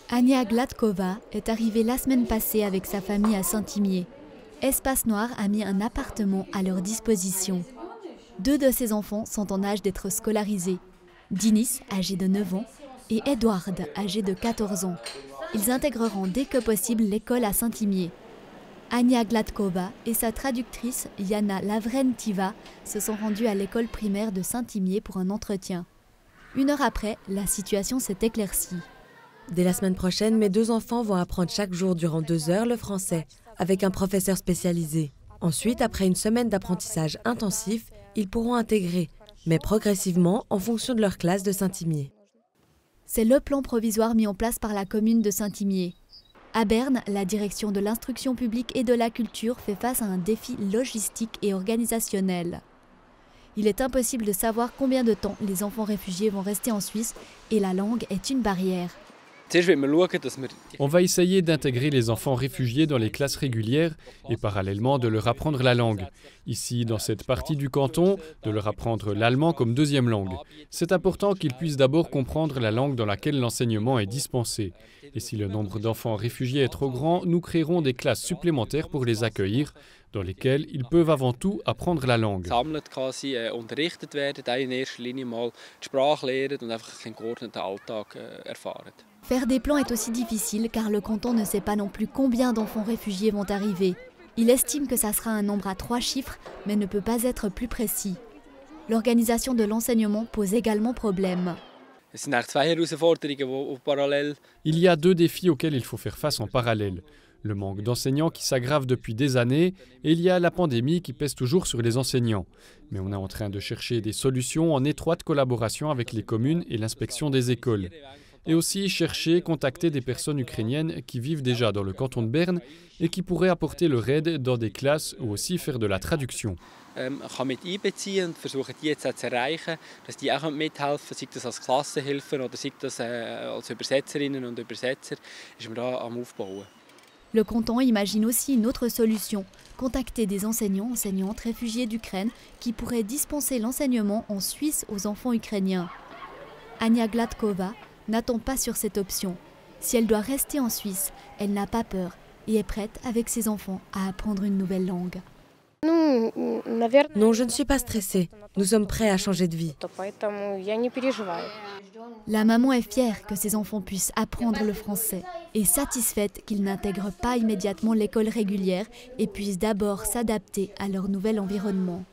Ania Gladkova est arrivée la semaine passée avec sa famille à Saint-Imier. Espace Noir a mis un appartement à leur disposition. 2 de ses enfants sont en âge d'être scolarisés. Dinis, âgé de 9 ans, et Edward, âgé de 14 ans. Ils intégreront dès que possible l'école à Saint-Imier. Ania Gladkova et sa traductrice Yana Lavrentiva se sont rendues à l'école primaire de Saint-Imier pour un entretien. 1 heure après, la situation s'est éclaircie. Dès la semaine prochaine, mes 2 enfants vont apprendre chaque jour durant 2 heures le français, avec un professeur spécialisé. Ensuite, après une semaine d'apprentissage intensif, ils pourront intégrer, mais progressivement en fonction de leur classe de Saint-Imier. C'est le plan provisoire mis en place par la commune de Saint-Imier. À Berne, la direction de l'instruction publique et de la culture fait face à un défi logistique et organisationnel. Il est impossible de savoir combien de temps les enfants réfugiés vont rester en Suisse et la langue est une barrière. On va essayer d'intégrer les enfants réfugiés dans les classes régulières et parallèlement de leur apprendre la langue. Ici, dans cette partie du canton, de leur apprendre l'allemand comme 2e langue. C'est important qu'ils puissent d'abord comprendre la langue dans laquelle l'enseignement est dispensé. Et si le nombre d'enfants réfugiés est trop grand, nous créerons des classes supplémentaires pour les accueillir, dans lesquelles ils peuvent avant tout apprendre la langue. Faire des plans est aussi difficile car le canton ne sait pas non plus combien d'enfants réfugiés vont arriver. Il estime que ça sera un nombre à 3 chiffres, mais ne peut pas être plus précis. L'organisation de l'enseignement pose également problème. Il y a 2 défis auxquels il faut faire face en parallèle. Le manque d'enseignants qui s'aggrave depuis des années et il y a la pandémie qui pèse toujours sur les enseignants. Mais on est en train de chercher des solutions en étroite collaboration avec les communes et l'inspection des écoles. Et aussi contacter des personnes ukrainiennes qui vivent déjà dans le canton de Berne et qui pourraient apporter leur aide dans des classes ou aussi faire de la traduction. Le canton imagine aussi une autre solution, contacter des enseignantes réfugiés d'Ukraine qui pourraient dispenser l'enseignement en Suisse aux enfants ukrainiens. Ania Gladkova n'attend pas sur cette option. Si elle doit rester en Suisse, elle n'a pas peur et est prête avec ses enfants à apprendre une nouvelle langue. Non, je ne suis pas stressée. Nous sommes prêts à changer de vie. La maman est fière que ses enfants puissent apprendre le français et satisfaite qu'ils n'intègrent pas immédiatement l'école régulière et puissent d'abord s'adapter à leur nouvel environnement.